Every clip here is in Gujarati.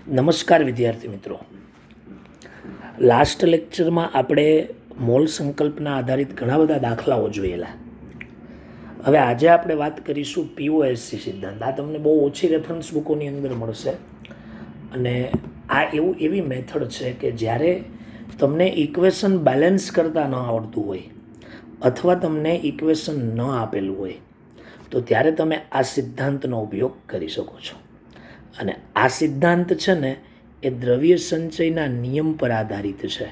નમસ્કાર વિદ્યાર્થી મિત્રો. લાસ્ટ લેક્ચરમાં આપણે મોલ સંકલ્પના આધારિત ઘણા બધા દાખલાઓ જોયેલા. હવે આજે આપણે વાત કરીશું પીઓએસસી સિદ્ધાંત. આ તમને બહુ ઓછી રેફરન્સ બુકોની અંદર મળશે અને આ એવી મેથડ છે કે જ્યારે તમને ઇક્વેશન બેલેન્સ કરતાં ન આવડતું હોય અથવા તમને ઇક્વેશન ન આપેલું હોય તો ત્યારે તમે આ સિદ્ધાંતનો ઉપયોગ કરી શકો છો. અને આ સિદ્ધાંત છે ને એ દ્રવ્ય સંચયના નિયમ પર આધારિત છે.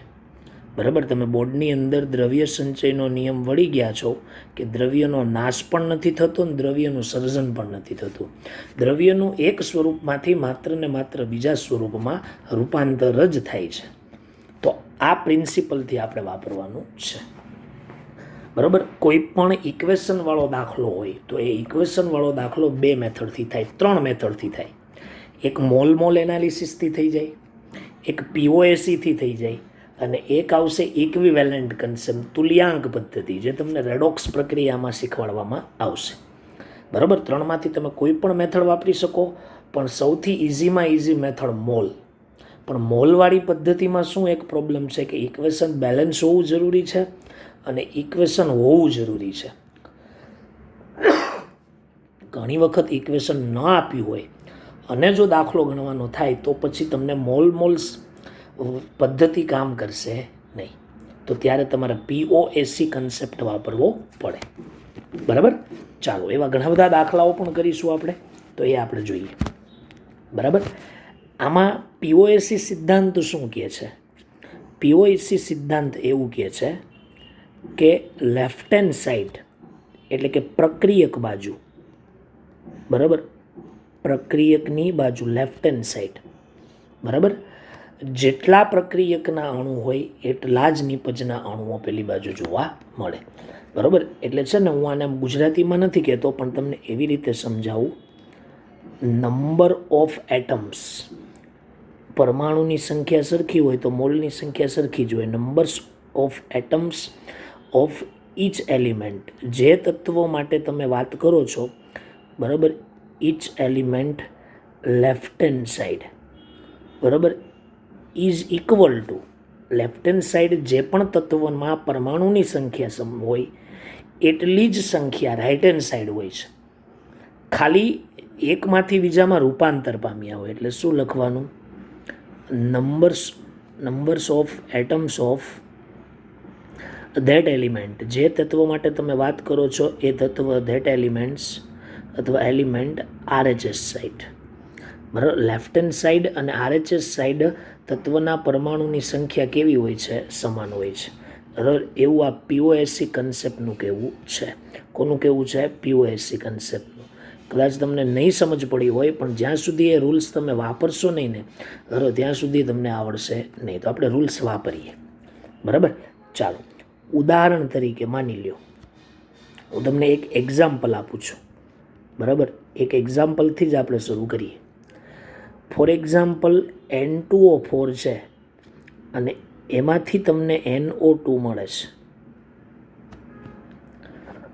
બરાબર, તમે બોર્ડની અંદર દ્રવ્ય સંચયનો નિયમ વળી ગયા છો કે દ્રવ્યનો નાશ પણ નથી થતો ને દ્રવ્યનું સર્જન પણ નથી થતું. દ્રવ્યનું એક સ્વરૂપમાંથી માત્ર ને માત્ર બીજા સ્વરૂપમાં રૂપાંતર જ થાય છે. તો આ પ્રિન્સિપલથી આપણે વાપરવાનું છે. બરાબર, કોઈ પણ ઇક્વેશનવાળો દાખલો હોય તો એ ઇક્વેશનવાળો દાખલો બે મેથડથી થાય, ત્રણ મેથડથી થાય. એક મોલ એનાલિસિસથી થઈ જાય, એક પીઓએસસીથી થઈ જાય અને એક આવશે ઇક્વિવેલન્ટ કન્સેપ્ટ, તુલ્યાંક પદ્ધતિ, જે તમને રેડોક્સ પ્રક્રિયામાં શીખવાડવામાં આવશે. બરાબર, ત્રણમાંથી તમે કોઈ પણ મેથડ વાપરી શકો, પણ સૌથી ઇઝીમાં ઇઝી મેથડ મોલ. પણ મોલવાળી પદ્ધતિમાં શું એક પ્રોબ્લેમ છે કે ઇક્વેશન બેલેન્સ હોવું જરૂરી છે અને ઇક્વેશન હોવું જરૂરી છે. ઘણી વખત ઇક્વેશન ન આપ્યું હોય અને જો દાખલો ગણવાનો થાય તો પછી તમને મોલ્સ પદ્ધતિ કામ કરશે નહીં. તો ત્યારે તમારે પીઓએસસી કન્સેપ્ટ વાપરવો પડે. બરાબર, ચાલો એવા ઘણા બધા દાખલાઓ પણ કરીશું આપણે, તો એ આપણે જોઈએ. બરાબર, આમાં પીઓએસસી સિદ્ધાંત શું કહે છે? પીઓએસસી સિદ્ધાંત એવું કહે છે કે લેફ્ટ હેન્ડ સાઈડ એટલે કે પ્રક્રિયક બાજુ, બરાબર, પ્રક્રિયકની બાજુ લેફ્ટ હેન્ડ સાઈડ, બરાબર, જેટલા પ્રક્રિયકના અણુ હોય એટલા જ નિપજના અણુઓ પેલી બાજુ જોવા મળે. બરાબર, એટલે છે ને હું આને ગુજરાતીમાં નથી કહેતો પણ તમને એવી રીતે સમજાવું. નંબર ઓફ એટમ્સ, પરમાણુની સંખ્યા સરખી હોય તો મોલની સંખ્યા સરખી જ હોય. Numbers of atoms of each element, જે તત્વો માટે તમે વાત કરો છો, બરાબર, each element left hand side, બરાબર, is equal to left hand side જે પણ તત્વમાં પરમાણુની સંખ્યા હોય એટલી જ સંખ્યા રાઇટ હેન્ડ સાઈડ હોય છે. ખાલી એકમાંથી બીજામાં રૂપાંતર પામ્યા હોય એટલે શું લખવાનું? Numbers of atoms of that element, જે તત્વ માટે તમે વાત કરો છો એ તત્વ ધેટ એલિમેન્ટ્સ અથવા એલિમેન્ટ આરએચએસ સાઈડ. બરાબર, લેફ્ટ હેન્ડ સાઈડ અને આરએચએસ સાઈડ તત્વના પરમાણુની સંખ્યા કેવી હોય છે? સમાન હોય છે. બરાબર, એવું આ પીઓએસસી કન્સેપ્ટનું કહેવું છે. કોનું કહેવું છે? પીઓએસસી કન્સેપ્ટનું. કદાચ તમને નહીં સમજ પડી હોય પણ જ્યાં સુધી એ રૂલ્સ તમે વાપરશો નહીં ને, બરાબર, ત્યાં સુધી તમને આવડશે નહીં. તો આપણે રૂલ્સ વાપરીએ. બરાબર, ચાલો ઉદાહરણ તરીકે માની લ્યો હું તમને એક એક્ઝામ્પલ આપું છું. બરાબર, એક એક્ઝામ્પલથી જ આપણે શરૂ કરીએ. ફોર એક્ઝામ્પલ N2O4 છે અને એમાંથી તમને NO2 મળે છે.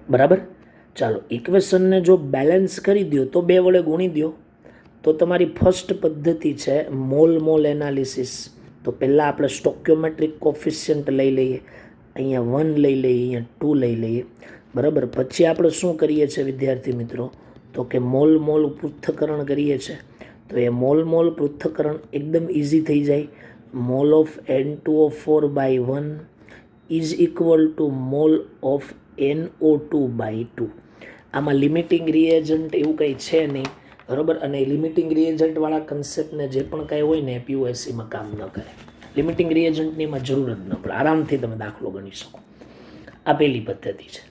બરાબર, ચાલો ઇક્વેશનને જો બેલેન્સ કરી દો તો બે વડે ગુણી દો તો તમારી ફર્સ્ટ પદ્ધતિ છે મોલ એનાલિસિસ. તો પહેલાં આપણે સ્ટોક્યોમેટ્રિક કોફિશિયન્ટ લઈ લઈએ, અહીંયા 1 લઈ લઈએ, અહીંયા 2 લઈ લઈએ. બરાબર, પછી આપણે શું કરીએ છીએ વિદ્યાર્થી મિત્રો? તો કે મોલ પૃથ્થકરણ કરીએ છીએ. તો એ મોલ પૃથ્થકરણ એકદમ ઇઝી થઈ જાય. Mole of N2O4 by 1 is equal to mole of NO2 by 2. આમાં લિમિટિંગ રિએજન્ટ એવું કંઈ છે નહીં. બરાબર, અને લિમિટિંગ રિએજન્ટવાળા કન્સેપ્ટને જે પણ કાંઈ હોય ને એ પીઓએસસીમાં કામ ન કરે. લિમિટિંગ રિએજન્ટની એમાં જરૂર જ ન પડે, આરામથી તમે દાખલો ગણી શકો. આ પહેલી પદ્ધતિ છે.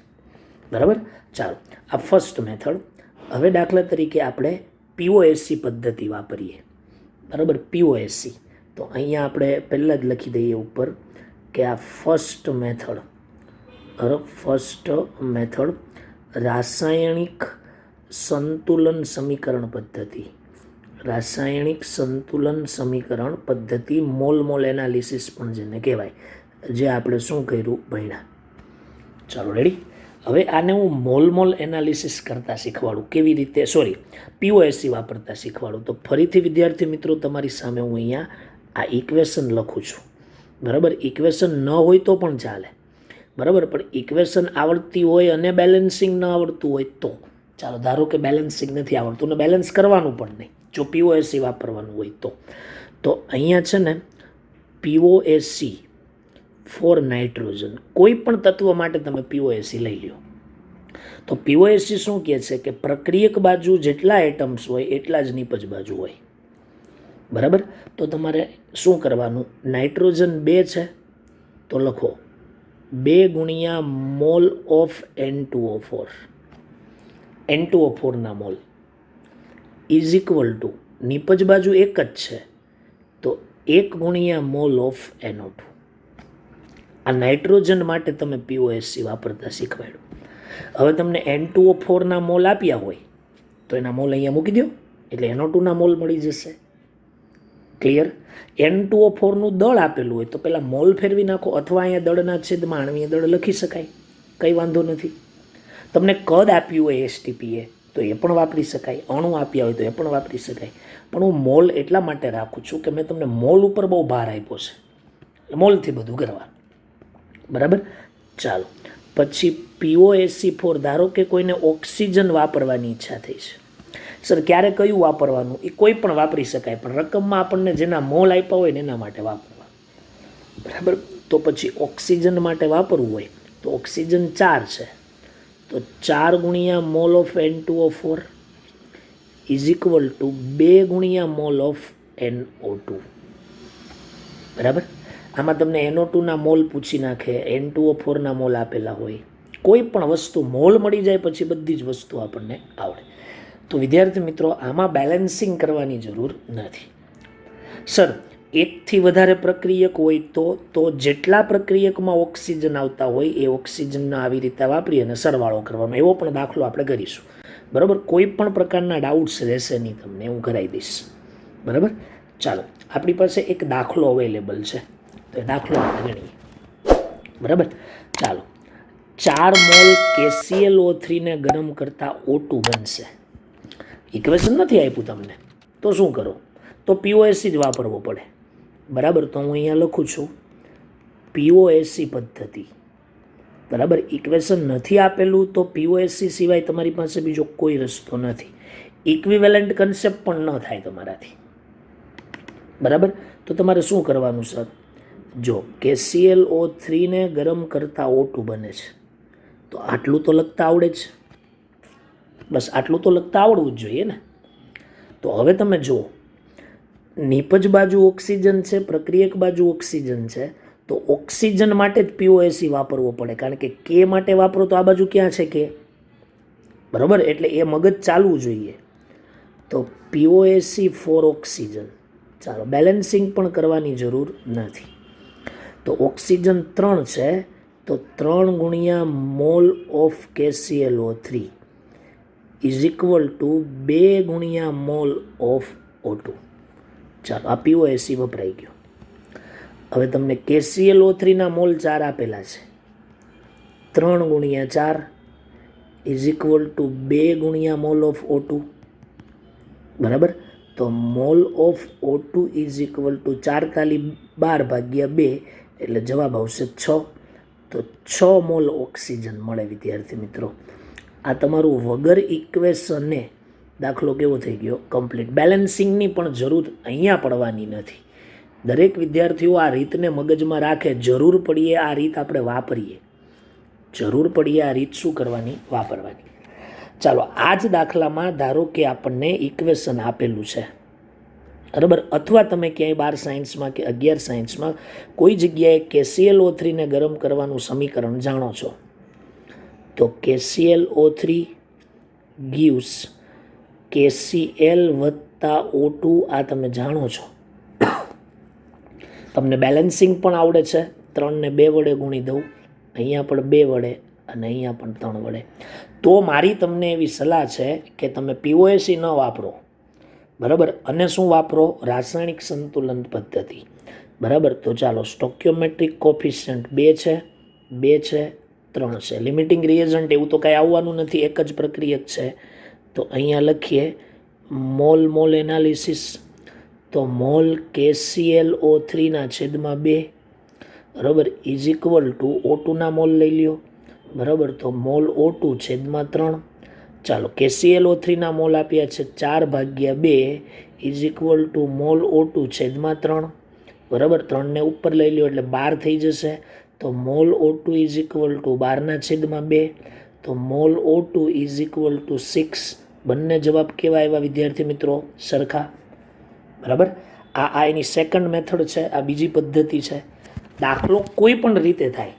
બરાબર, ચાલો આ ફર્સ્ટ મેથડ. હવે દાખલા તરીકે આપણે પીઓએસસી પદ્ધતિ વાપરીએ. બરાબર, પીઓએસસી તો અહીંયા આપણે પહેલાં જ લખી દઈએ ઉપર કે આ ફર્સ્ટ મેથડ. બરાબર, ફર્સ્ટ મેથડ રાસાયણિક સંતુલન સમીકરણ પદ્ધતિ. રાસાયણિક સંતુલન સમીકરણ પદ્ધતિ, મોલ એનાલિસિસ પણ જેને કહેવાય, જે આપણે શું કર્યું ભણ્યા. ચાલો રેડી. હવે આને હું મોલ એનાલિસિસ કરતાં શીખવાડું, કેવી રીતે, સોરી, પીઓએસસી વાપરતા શીખવાડું. તો ફરીથી વિદ્યાર્થી મિત્રો તમારી સામે હું અહીંયા આ ઇક્વેશન લખું છું. બરાબર, ઇક્વેશન ન હોય તો પણ ચાલે. બરાબર, પણ ઇક્વેશન આવડતી હોય અને બેલેન્સિંગ ન આવડતું હોય તો, ચાલો ધારો કે બેલેન્સિંગ નથી આવડતું ને બેલેન્સ કરવાનું પણ નહીં, જો પીઓએસસી વાપરવાનું હોય તો અહીંયા છે ને પીઓએસસી ફોર નાઇટ્રોજન, કોઈ પણ તત્વ માટે તમે પીઓએસસી લઈ લો. તો પીઓએસસી શું કહે છે કે પ્રક્રિયક બાજુ જેટલા એટમ્સ હોય એટલા જ નિપજ બાજુ હોય. બરાબર, તો તમારે શું કરવાનું, નાઇટ્રોજન 2 છે તો લખો 2 ગુણ્યા મોલ ઓફ N2O4, N2O4 ના મોલ ઇઝ ઇક્વલ ટુ, નિપજ બાજુ એક જ છે તો 1 ગુણ્યા મોલ ઓફ NO2. આ નાઇટ્રોજન માટે તમે પીઓએસસી વાપરતા શીખવાડ્યું. હવે તમને N2O4 ના મોલ આપ્યા હોય તો એના મોલ અહીંયા મૂકી દો એટલે NO2 ના મોલ મળી જશે. ક્લિયર? N2O4 નું દળ આપેલું હોય તો પહેલાં મોલ ફેરવી નાખો, અથવા અહીંયા દળના છેદમાં આણવીય દળ લખી શકાય, કંઈ વાંધો નથી. તમને કદ આપ્યું હોય STPA તો એ પણ વાપરી શકાય, અણુ આપ્યા હોય તો એ પણ વાપરી શકાય. પણ હું મોલ એટલા માટે રાખું છું કે મેં તમને મોલ ઉપર બહુ ભાર આપ્યો છે, મોલથી બધું કરવાનું. બરાબર, ચાલો પછી પીઓએસસી ફોર, ધારો કે કોઈને ઓક્સિજન વાપરવાની ઈચ્છા થઈ છે. સર ક્યારે કયું વાપરવાનું, એ કોઈ પણ વાપરી શકાય, પણ રકમમાં આપણને જેના મોલ આપ્યા હોય ને એના માટે વાપરવા. બરાબર, તો પછી ઓક્સિજન માટે વાપરવું હોય તો ઓક્સિજન 4 છે તો 4 ગુણ્યા mole of N2O4 is equal two 2 ગુણ્યા મોલ ઓફ NO2. બરાબર, આમાં તમને NO2 ના મોલ પૂછી નાખે, N2O4 ના મોલ આપેલા હોય, કોઈ પણ વસ્તુ મોલ મળી જાય પછી બધી જ વસ્તુ આપણને આવડે. તો વિદ્યાર્થી મિત્રો આમાં બેલેન્સિંગ કરવાની જરૂર નથી. સર એકથી વધારે પ્રક્રિયક હોય તો જેટલા પ્રક્રિયકમાં ઓક્સિજન આવતા હોય એ ઓક્સિજનના આવી રીતે વાપરી અને સરવાળો કરવાનો, એવો પણ દાખલો આપણે કરીશું. બરાબર, કોઈ પણ પ્રકારના ડાઉટ્સ રહેશે નહીં, તમને હું કરાવી દઈશ. બરાબર, ચાલો આપણી પાસે એક દાખલો અવેલેબલ છે તો એ દાખલો આપણે ગણીએ. બરાબર, ચાલો 4 મોલ KClO3 ને ગરમ કરતા O2 બનશે. ઇક્વેશન નથી આપ્યું તમને તો શું કરો, તો પીઓએસસી જ વાપરવો પડે. બરાબર, તો હું અહીંયા લખું છું પીઓએસસી પદ્ધતિ. બરાબર, ઇક્વેશન નથી આપેલું તો પીઓએસસી સિવાય તમારી પાસે બીજો કોઈ રસ્તો નથી. ઇક્વિવેલન્ટ કન્સેપ્ટ પણ ન થાય તમારાથી. બરાબર, તો તમારે શું કરવાનું સર, જો KClO3 ને ગરમ કરતા O2 બને છે તો આટલું તો લખતા આવડે જ, બસ આટલું તો લખતા આવડવું જ જોઈએ ને. તો હવે તમે જુઓ, નિપજ બાજુ ઓક્સિજન છે, પ્રક્રિયક બાજુ ઓક્સિજન છે, તો ઓક્સિજન માટે જ પીઓએસસી વાપરવો પડે, કારણ કે કે માટે વાપરો તો આ બાજુ ક્યાં છે કે. બરાબર, એટલે એ મગજ ચાલવું જોઈએ. તો પીઓએસસી ફોર ઓક્સિજન, ચાલો બેલેન્સિંગ પણ કરવાની જરૂર નથી. તો ઓક્સિજન 3 છે તો 3 ગુણ્યા mole of KClO3 is equal two 2 ગુણ્યા મોલ ઓફ O2. ચાલો આ પીઓએસસી વપરાઈ ગયો. હવે તમને KClO3 ના મોલ 4 આપેલા છે, 3 ગુણ્યા 4 ઇઝ ઇક્વલ ટુ 2 ગુણ્યા મોલ ઓફ O2. બરાબર, તો mall of O2 is equal two 4 તાલી 12 ભાગ્યા 2 એટલે જવાબ આવશે 6. તો 6 મોલ ઓક્સિજન મળે. વિદ્યાર્થી મિત્રો આ તમારું વગર ઇક્વેશને દાખલો કેવો થઈ ગયો, કમ્પ્લીટ. બેલેન્સિંગની પણ જરૂર અહીંયા પડવાની નથી. દરેક વિદ્યાર્થીઓ આ રીતને મગજમાં રાખે, જરૂર પડીએ આ રીત આપણે વાપરીએ, જરૂર પડીએ આ રીત શું કરવાની, વાપરવાની. ચાલો આ જ દાખલામાં ધારો કે આપણને ઇક્વેશન આપેલું છે, બરાબર, અથવા તમે ક્યાંય 12 સાયન્સમાં કે 11 સાયન્સમાં કોઈ જગ્યાએ KClO3 ને ગરમ કરવાનું સમીકરણ જાણો છો તો KClO3 gives KCl વત્તા O2, આ તમે જાણો છો. તમને બેલેન્સિંગ પણ આવડે છે, 3 ને 2 વડે ગુણી દઉં, અહીંયા પણ 2 વડે અને અહીંયા પણ 3 વડે. તો મારી તમને એવી સલાહ છે કે તમે પીઓએસસી ન વાપરો. બરાબર, અને શું વાપરો, રાસાયણિક સંતુલન પદ્ધતિ. બરાબર, તો ચાલો સ્ટોક્યોમેટ્રિક કોફિશિયન્ટ 2 છે, 2 છે, 3 છે. લિમિટિંગ રિએજન્ટ એવું તો કાંઈ આવવાનું નથી, એક જ પ્રક્રિયક છે. તો અહીંયા લખીએ મોલ મોલ એનાલિસિસ. તો મોલ KClO3/2 બરાબર ઇઝ ઇક્વલ ટુ O2ના મોલ લઈ લ્યો બરાબર. તો મોલ O2/3. ચાલો KClO3ના મોલ આપ્યા છે 4/2 is equal to mall O2/3 બરાબર. 3ને ઉપર લઈ લ્યો એટલે 12 થઈ જશે. તો mall O2 is equal two 12/2. તો mall O2 is equal two 6. બંને જવાબ કેવા આવ્યા વિદ્યાર્થી મિત્રો? સરખા. બરાબર. આ એની સેકન્ડ મેથડ છે, આ બીજી પદ્ધતિ છે. દાખલો કોઈ પણ રીતે થાય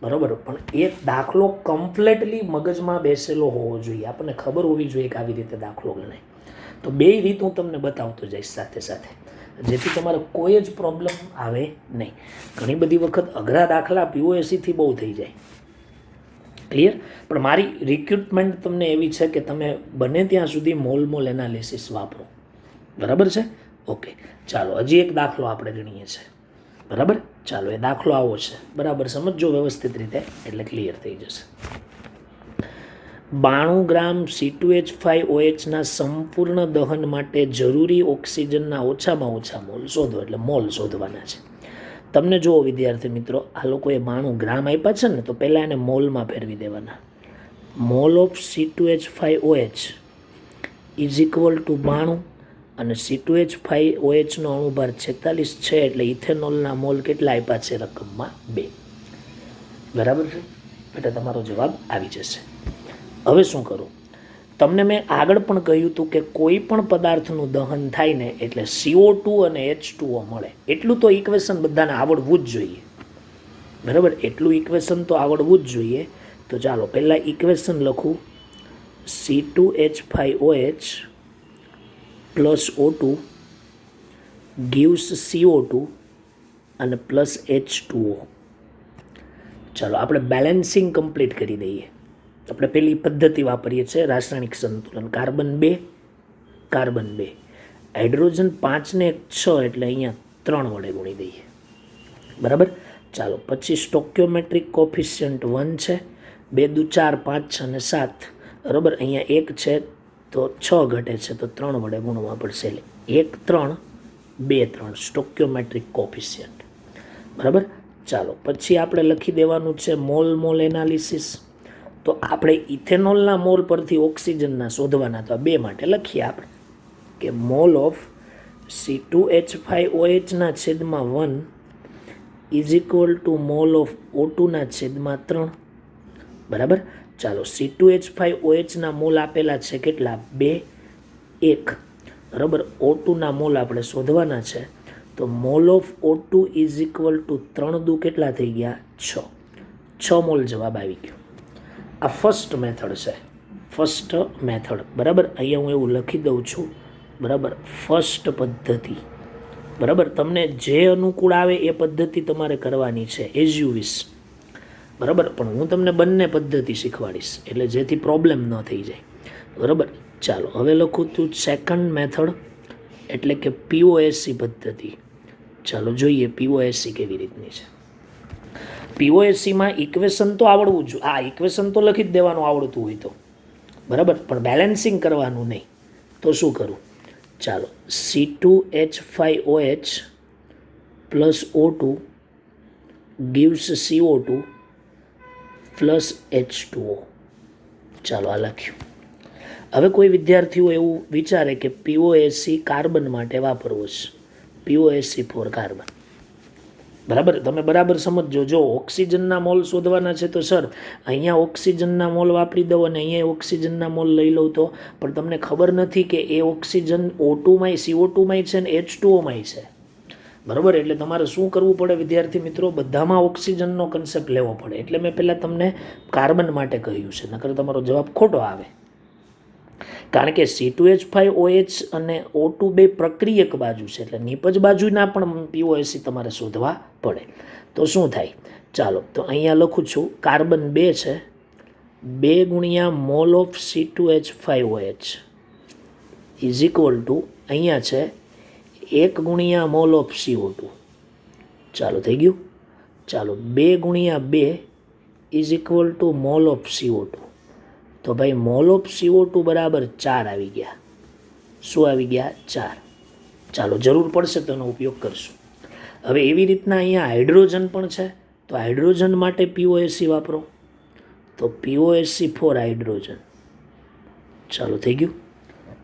બરાબર, પણ એ દાખલો કમ્પ્લેટલી મગજમાં બેસેલો હોવો જોઈએ, આપણને ખબર હોવી જોઈએ કે આવી રીતે દાખલો ગણાય. તો બે રીત હું તમને બતાવતો જઈશ સાથે સાથે, જેથી તમારે કોઈ જ પ્રોબ્લેમ આવે નહીં. ઘણી બધી વખત અઘરા દાખલા POSથી બહુ થઈ જાય. ક્લિયર? પણ મારી રિક્રુટમેન્ટ તમને એવી છે કે તમે બને ત્યાં સુધી મોલ મોલ એનાલિસિસ વાપરો. બરાબર છે? ઓકે, ચાલો હજી એક દાખલો આપણે ગણીએ છીએ. બરાબર, ચાલો એ દાખલો આવો છે. બરાબર સમજો વ્યવસ્થિત રીતે એટલે ક્લિયર થઈ જશે. 92 ગ્રામ C2H5OHના સંપૂર્ણ દહન માટે જરૂરી ઓક્સિજનના ઓછામાં ઓછા મોલ શોધો, એટલે મોલ શોધવાના છે. તમને જુઓ વિદ્યાર્થી મિત્રો, આ લોકોએ 92 ગ્રામ આપ્યા છે ને, તો પહેલાં એને મોલમાં ફેરવી દેવાના. Mall of C2H5OH is equal two 92 અને C2H5OHનો અણુભાર 46 છે, એટલે ઇથેનોલના મોલ કેટલા આપ્યા છે? રકમમાં 2. બરાબર છે? એટલે તમારો જવાબ આવી જશે. હવે શું કરું? તમને મેં આગળ પણ કહ્યું હતું કે કોઈ પણ પદાર્થનું દહન થાય ને એટલે CO2 અને H2O મળે. એટલું તો ઇક્વેશન બધાને આવડવું જ જોઈએ. બરાબર, એટલું ઇક્વેશન તો આવડવું જ જોઈએ. તો ચાલો પહેલાં ઇક્વેશન લખું. C2H5OH plus O2 gives CO2 અને પ્લસ H2O. ચાલો આપણે બેલેન્સિંગ કમ્પ્લીટ કરી દઈએ. આપણે પેલી પદ્ધતિ વાપરીએ છીએ રાસાયણિક સંતુલન. કાર્બન 2 કાર્બન 2, હાઇડ્રોજન 5 ને 6 એટલે અહીંયા 3 વડે ગુણી દઈએ. બરાબર, ચાલો પછી સ્ટોક્યોમેટ્રિક કોફિશિયન્ટ 1 છે. 2 દુ 4, 5 6 અને 7. બરાબર, અહીંયા 1 છે તો 6 ઘટે છે તો 3 વડે ગુણવા પડશે, એટલે 1 3 2 3 સ્ટોક્યોમેટ્રિક કોફિશિયન્ટ. બરાબર, ચાલો પછી આપણે લખી દેવાનું છે મોલ મોલ એનાલિસિસ. તો આપણે ઇથેનોલના મોલ પરથી ઓક્સિજનના શોધવાના, તો આ બે માટે લખીએ આપણે કે mole of C2H5OH/1 is equal to mole of O2/3. બરાબર, ચાલો C2H5OHના મોલ આપેલા છે કેટલા? 2 1. બરાબર, O2ના મોલ આપણે શોધવાના છે. તો mall of O2 is equal to 3 દુ કેટલા થઈ ગયા? 6. 6 મોલ જવાબ આવી ગયો. આ ફર્સ્ટ મેથડ છે, ફર્સ્ટ મેથડ. બરાબર, અહીંયા હું એવું લખી દઉં છું. બરાબર, ફર્સ્ટ પદ્ધતિ. બરાબર, તમને જે અનુકૂળ આવે એ પદ્ધતિ તમારે કરવાની છે, એઝ યુ વિશ. બરાબર, પણ હું તમને બંને પદ્ધતિ શીખવાડીશ એટલે જેથી પ્રોબ્લેમ ન થઈ જાય. બરાબર, ચાલો હવે લખું છું સેકન્ડ મેથડ એટલે કે POSC પદ્ધતિ. ચાલો જોઈએ POSC કેવી રીતની છે. POSCમાં ઇક્વેશન તો આવડવું જ, આ ઇક્વેશન તો લખી જ દેવાનું આવડતું હોય તો. બરાબર, પણ બેલેન્સિંગ કરવાનું નહીં. તો શું કરું? ચાલો C2H5OH plus O2 gives CO2 plus H2O. ચાલો આ લખ્યું. હવે કોઈ વિદ્યાર્થીઓ એવું વિચારે કે POSC કાર્બન માટે વાપરવો છે, POSC ફોર કાર્બન. બરાબર, તમે બરાબર સમજો. જો ઓક્સિજનના મોલ શોધવાના છે તો સર અહીંયા ઓક્સિજનના મોલ વાપરી દો અને અહીંયા ઓક્સિજનના મોલ લઈ લઉં તો, પણ તમને ખબર નથી કે એ ઓક્સિજન O2માંય CO2માંય છે ને H2Oમાંય છે. બરાબર, એટલે તમારે શું કરવું પડે વિદ્યાર્થી મિત્રો? બધામાં ઓક્સિજનનો કન્સેપ્ટ લેવો પડે. એટલે મેં પહેલાં તમને કાર્બન માટે કહ્યું છે, નકર તમારો જવાબ ખોટો આવે. કારણ કે C2H5OH અને O2 બે પ્રક્રિયક બાજુ છે, એટલે નિપજ બાજુના પણ POSC તમારે શોધવા પડે. તો શું થાય? ચાલો તો અહીંયા લખું છું કાર્બન 2 છે, 2 ગુણ્યા mole of C2H5OH is equal two અહીંયા છે 1 ગુણ્યા મોલ ઓફ CO2. ચાલો થઈ ગયું. ચાલો 2 ગુણ્યા 2 is equal to mole of CO2. તો ભાઈ મોલ ઓફ CO2 બરાબર 4 આવી ગયા. શું આવી ગયા? 4. ચાલો જરૂર પડશે તો એનો ઉપયોગ કરશું. હવે એવી રીતના અહીંયા હાઇડ્રોજન પણ છે, તો હાઇડ્રોજન માટે POSC વાપરો, તો POSC ફોર હાઇડ્રોજન. ચાલો થઈ ગયું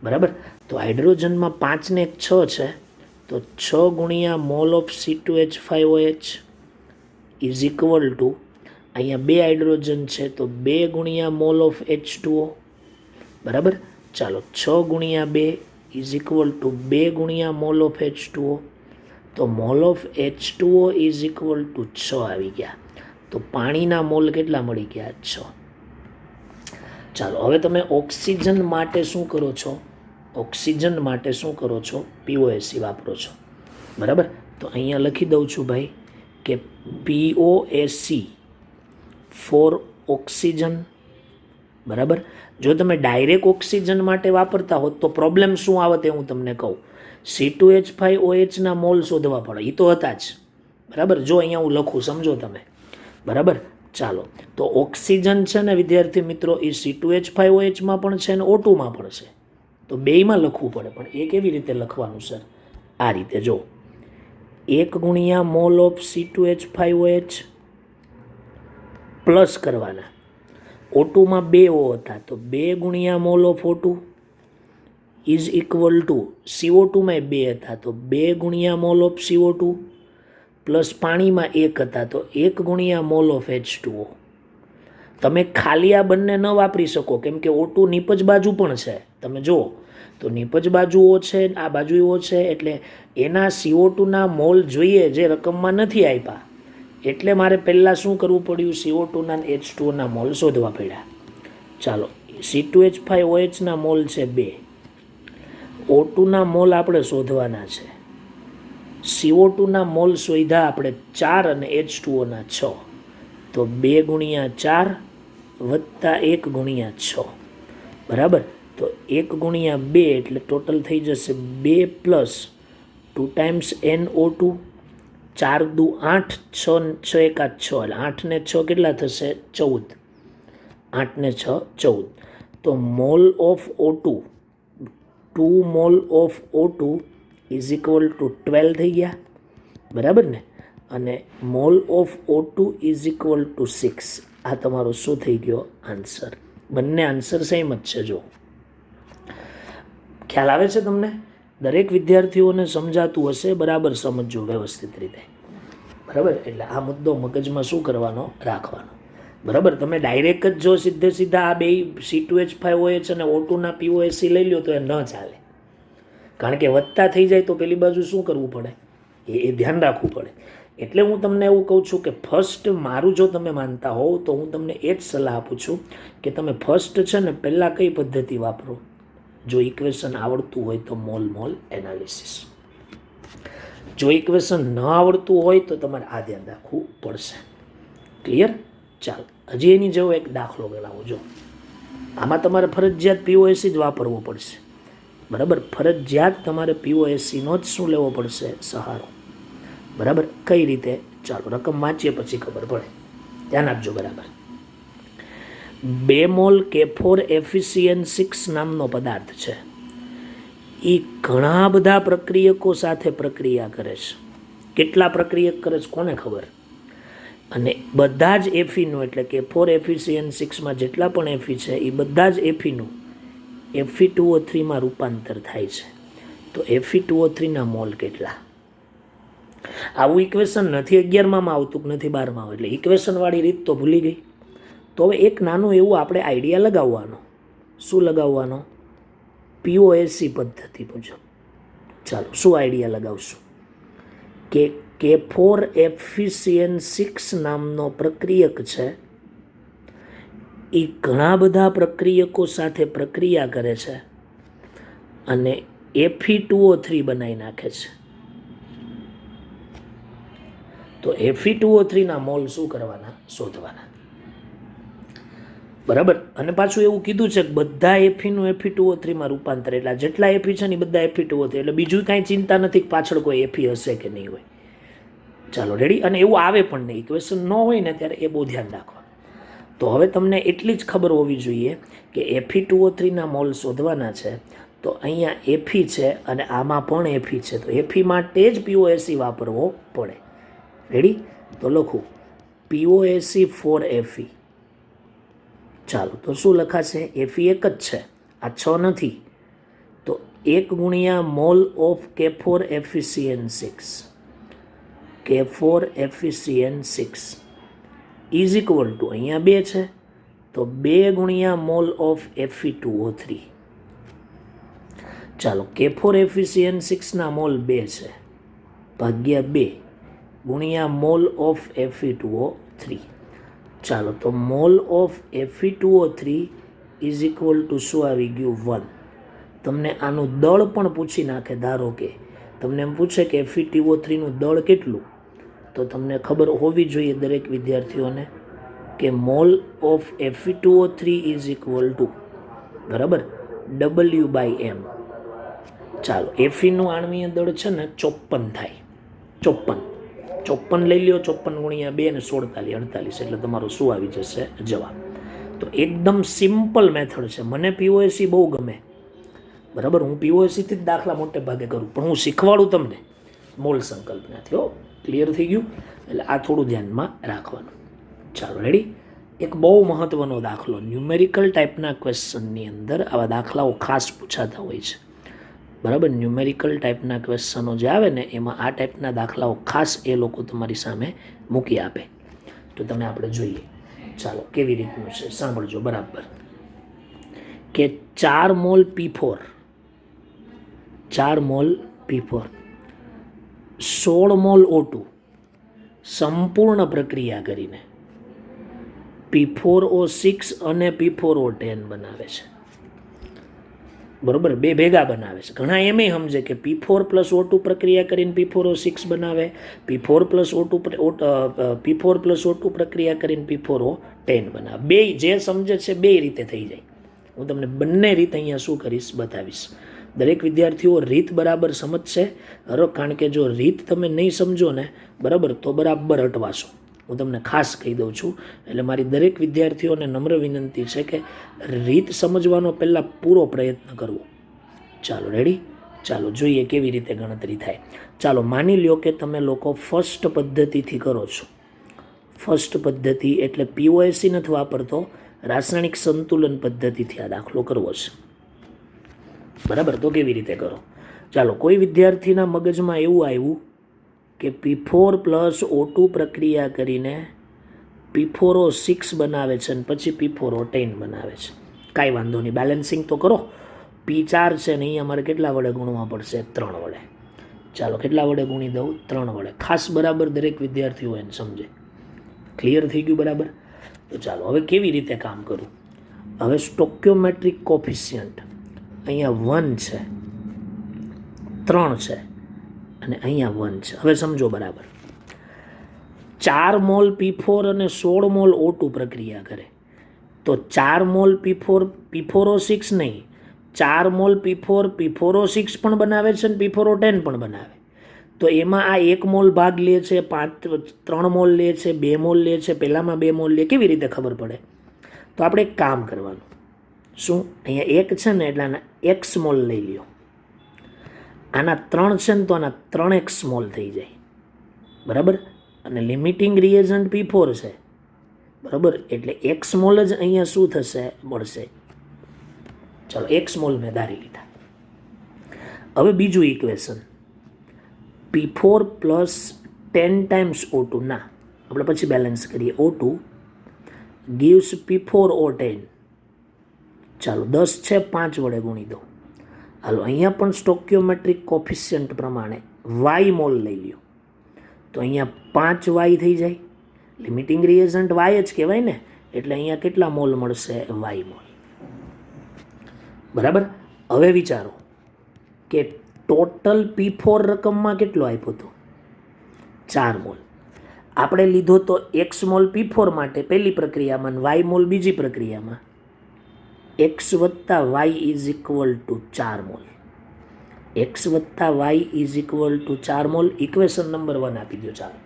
બરાબર. તો હાઇડ્રોજનમાં 5 ને 6 છે, તો 6 ગુણ્યા mole of C2H5OH is equal two, અહીંયા 2 હાઇડ્રોજન છે તો 2 ગુણ્યા મોલ ઓફ H2O બરાબર. ચાલો 6 ગુણ્યા 2 ઇઝ ઇક્વલ ટુ 2 ગુણ્યા મોલ ઓફ H2O. તો mall of H2O is equal two 6 આવી ગયા. તો પાણીના મોલ કેટલા મળી ગયા? 6. ચાલો હવે તમે ઓક્સિજન માટે શું કરો છો? ઓક્સિજન માટે શું કરો છો? POSC વાપરો છો બરાબર. તો અહીંયા લખી દઉં છું ભાઈ કે POSC ફોર ઓક્સિજન બરાબર. જો તમે ડાયરેક્ટ ઓક્સિજન માટે વાપરતા હોત તો પ્રોબ્લેમ શું આવે તે હું તમને કહું. C2H5OHના મોલ શોધવા પડે, એ તો હતા જ બરાબર. જો અહીંયા હું લખું, સમજો તમે બરાબર. ચાલો તો ઓક્સિજન છે ને વિદ્યાર્થી મિત્રો, એ C2H5OHમાં પણ છે ને O2માં પણ છે, તો બેયમાં લખવું પડે. પણ એ કેવી રીતે લખવાનું સર? આ રીતે જો, 1 ગુણ્યા મોલ ઓફ C2H5OH પ્લસ કરવાના. O2માં 2 O હતા, તો 2 ગુણ્યા mole of O2 is equal to, CO2માં 2 હતા તો 2 ગુણ્યા મોલ ઓફ CO2 પ્લસ પાણીમાં 1 હતા તો 1 ગુણ્યા મોલ ઓફ H2O. તમે ખાલી આ બંને ન વાપરી શકો, કેમ કે O2 નીપજ બાજુ પણ છે. તમે જુઓ તો નીપજ બાજુ O છે, આ બાજુ O છે, એટલે એના CO2ના મોલ જોઈએ જે રકમમાં નથી આપ્યા. એટલે મારે પહેલાં શું કરવું પડ્યું? CO2ના H2Oના મોલ શોધવા પડ્યા. ચાલો C2H5OHના મોલ છે 2, O2ના મોલ આપણે શોધવાના છે. CO2ના મોલ શોધ્યા આપણે 4 અને H2Oના 6, તો 2 ગુણ્યા 4 વત્તા 1 ગુણ્યા 6 બરાબર. તો 1 ગુણ્યા 2 એટલે ટોટલ થઈ જશે 2 પ્લસ 2 ટાઈમ્સ NO2, 4 દુ 8, 6 એકા 6, એટલે 8 ને 6 કેટલા થશે? 14. 8 ને 6 14. તો mall of O2, 2 mall of O2 is equal two 12 થઈ ગયા બરાબર ને. અને mall of O2 is equal two 6. આ તમારો શું થઈ ગયો? આન્સર. બંને આન્સર સેમ જ છે. જો ખ્યાલ આવે છે તમને? દરેક વિદ્યાર્થીઓને સમજાતું હશે, બરાબર સમજજો વ્યવસ્થિત રીતે બરાબર. એટલે આ મુદ્દો મગજમાં શું કરવાનો? રાખવાનો બરાબર. તમે ડાયરેક્ટ જ જો સીધા આ બે C2H5OH અને O2ના POSC લઈ લો તો એ ન ચાલે, કારણ કે વધતા થઈ જાય તો પેલી બાજુ શું કરવું પડે? એ ધ્યાન રાખવું પડે. એટલે હું તમને એવું કહું છું કે ફર્સ્ટ મારું જો તમે માનતા હોવ તો હું તમને એ જ સલાહ આપું છું કે તમે ફર્સ્ટ છે ને પહેલાં કઈ પદ્ધતિ વાપરો? જો ઇક્વેશન આવડતું હોય તો મોલ એનાલિસિસ. જો ઇક્વેશન ન આવડતું હોય તો તમારે આ ધ્યાન રાખવું પડશે. ક્લિયર? ચાલો હજી એની જેવો એક દાખલો ગણાવો. જો આમાં તમારે ફરજિયાત POSC જ વાપરવો પડશે બરાબર. ફરજિયાત તમારે POSCનો જ શું લેવો પડશે? સહારો બરાબર. કઈ રીતે? ચાલો રકમ વાંચીએ પછી ખબર પડે. ધ્યાન આપજો બરાબર. 2 મોલ K4FeCN6 નામનો પદાર્થ છે. એ ઘણા બધા પ્રક્રિયકો સાથે પ્રક્રિયા કરે છે. કેટલા પ્રક્રિયક કરે છે કોને ખબર? અને બધા જ એફીનું, એટલે K4FeCN6માં જેટલા પણ એફી છે એ બધા જ એફીનું Fe2O3માં રૂપાંતર થાય છે. તો Fe2O3ના મોલ કેટલા? આવું ઇક્વેશન નથી 11માં આવતું, નથી 12માં. એટલે ઇક્વેશનવાળી રીત તો ભૂલી ગઈ. તો હવે એક નાનું એવું આપણે આઈડિયા લગાવવાનો. શું લગાવવાનો? POSC પદ્ધતિ મુજબ. ચાલો શું આઈડિયા લગાવશું? કે K4FeCN6 નામનો પ્રક્રિયક છે, એ ઘણા બધા પ્રક્રિયકો સાથે પ્રક્રિયા કરે છે અને Fe2O3 બનાવી નાખે છે. તો Fe2O3ના મોલ શું કરવાના? શોધવાના બરાબર. અને પાછું એવું કીધું છે કે બધા એફીનું Fe2O3માં રૂપાંતર, એટલે જેટલા એફી છે ને બધા Fe2O3, એટલે બીજું કાંઈ ચિંતા નથી કે પાછળ કોઈ એફી હશે કે નહીં હોય. ચાલો રેડી. અને એવું આવે પણ નહીં, ઇક્વેશન ન હોય ને ત્યારે એ બહુ ધ્યાન રાખવાનું. તો હવે તમને એટલી જ ખબર હોવી જોઈએ કે Fe2O3ના મોલ શોધવાના છે. તો અહીંયા Fe છે અને આમાં પણ Fe છે, તો Fe માટે જ POSE વાપરવો પડે. રેડી? તો લખું POSE 4Fe. ચાલો, તો શું લખાશે? Fe એક જ છે, આ 6 નથી. તો 1 ગુણ્યા mole of K4FeCN6 K4FeCN6 is equal two અહીંયા 2 છે, તો 2 ગુણ્યા મોલ ઓફ Fe2O3. ચાલો, K4FeCN6ના મોલ 2 છે ભાગ્યા 2 ગુણ્યા મોલ ઓફ Fe2O3. ચાલો, તો mall of Fe2O3 is equal two શું આવી ગયું? 1. તમને આનું દળ પણ પૂછી નાખે. ધારો કે તમને એમ પૂછે કે Fe2O3નું દળ કેટલું, તો તમને ખબર હોવી જોઈએ દરેક વિદ્યાર્થીઓને કે mole of Fe2O3 is equal two, બરાબર, W/M. ચાલો, Feનું આણ્વીય દળ છે ને 54 થાય. 54 લઈ લ્યો. 54 ગુણ્યા 2 ને 16 48, એટલે તમારો શું આવી જશે? જવાબ. તો એકદમ સિમ્પલ મેથડ છે. મને POSE બહુ ગમે, બરાબર. હું POSE થી જ દાખલા મોટે ભાગે કરું, પણ હું શીખવાડું તમને મોલ સંકલ્પનાથી. હો, ક્લિયર થઈ ગયું? એટલે આ થોડું ધ્યાનમાં રાખવાનું. ચાલો, રેડી? એક બહુ મહત્વનો દાખલો, ન્યુમેરિકલ ટાઈપના ક્વેશ્ચનની અંદર આવા દાખલાઓ ખાસ પૂછાતા હોય છે, બરાબર. ન્યુમેરિકલ ટાઈપના ક્વેશ્ચનો જે આવે ને એમાં આ ટાઈપના દાખલાઓ ખાસ એ લોકો તમારી સામે મૂકી આપે. તો તમે આપણે જોઈએ. ચાલો, કેવી રીતનું છે સાંભળજો બરાબર. કે 4 મોલ P4 16 મોલ O2 સંપૂર્ણ પ્રક્રિયા કરીને P4O6 અને P4O10 બનાવે છે, બરોબર. 2 ભેગા બનાવે છે. ઘણા એમ સમજે કે P4 + O2 પ્રક્રિયા કરીને P4O6 બનાવે, P4 + O2 પ્રક્રિયા કરીને P4O10 બનાવે. બે જે સમજે છે બે રીતે થઈ જાય. હું તમને બંને રીત અહીંયા શું કરીશ? બતાવીશ. દરેક વિદ્યાર્થીઓ રીત બરાબર સમજશે. કારણ કે જો રીત તમે નહીં સમજો ને, બરાબર, તો બરાબર અટવાશો. હું તમને ખાસ કહી દઉં છું. એટલે મારી દરેક વિદ્યાર્થીઓને નમ્ર વિનંતી છે કે રીત સમજવાનો પહેલાં પૂરો પ્રયત્ન કરવો. ચાલો, રેડી? ચાલો, જોઈએ કેવી રીતે ગણતરી થાય. ચાલો, માની લ્યો કે તમે લોકો ફર્સ્ટ પદ્ધતિથી કરો છો. ફર્સ્ટ પદ્ધતિ એટલે POSE નથી વાપરતો, રાસાયણિક સંતુલન પદ્ધતિથી આ દાખલો કરવો છે, બરાબર. તો કેવી રીતે કરો? ચાલો, કોઈ વિદ્યાર્થીના મગજમાં એવું આવ્યું કે P4 + O2 પ્રક્રિયા કરીને P4O6 બનાવે છે અને પછી P4O10 બનાવે છે. કાંઈ વાંધો નહીં, બેલેન્સિંગ તો કરો. P4 છે ને અહીંયા અમારે કેટલા વડે ગુણવા પડશે? 3 વડે. ચાલો, કેટલા વડે ગુણી દઉં? 3 વડે. ખાસ બરાબર દરેક વિદ્યાર્થીઓ એને સમજે. ક્લિયર થઈ ગયું? બરાબર. તો ચાલો, હવે કેવી રીતે કામ કરું? હવે સ્ટોક્યોમેટ્રિક કોફિશિયન્ટ અહીંયા 1 છે, 3 છે અને અહીંયા 1 છે. હવે સમજો બરાબર. 4 મોલ P4 અને 16 મોલ O2 પ્રક્રિયા કરે તો 4 મોલ P4O6 નહીં, 4 મોલ P4O6 પણ બનાવે છે અને P4O10 પણ બનાવે. તો એમાં આ 1 મોલ ભાગ લે છે, 3 મોલ લે છે, 2 મોલ લે છે, પહેલામાં 2 મોલ લે. કેવી રીતે ખબર પડે? તો આપણે એક કામ કરવાનું. શું? અહીંયા 1 છે ને એટલે આના X મોલ લઈ લ્યો. આના 3 છે ને તો આના 3x મોલ થઈ જાય, બરાબર. અને લિમિટિંગ રિએજન્ટ P4 છે, બરાબર. એટલે X મોલ જ અહીંયા શું થશે? મળશે. ચાલો, X મોલ મેં ધારી લીધા. હવે બીજું ઇક્વેશન, P4 + 10 ટાઈમ્સ O2. ના, આપણે પછી બેલેન્સ કરીએ. O2 gives P4O10. ચાલો, 10 છે, 5 વડે ગુણી દો. હાલો, અહીંયા પણ સ્ટોક્યોમેટ્રિક કોફિશિયન્ટ પ્રમાણે Y મોલ લઈ લ્યો. તો અહીંયા 5Y થઈ જાય. લિમિટિંગ રિએજન્ટ Y જ કહેવાય ને, એટલે અહીંયા કેટલા મોલ મળશે? Y મોલ, બરાબર. હવે વિચારો કે ટોટલ P4 રકમમાં કેટલો આપ્યો હતો? 4 મોલ. આપણે લીધો તો X મોલ P4 માટે પહેલી પ્રક્રિયામાં, Y મોલ બીજી પ્રક્રિયામાં. X + Y = 4 mall. X + Y = 4 mall. Equation number 1 આપી દો. ચાલો,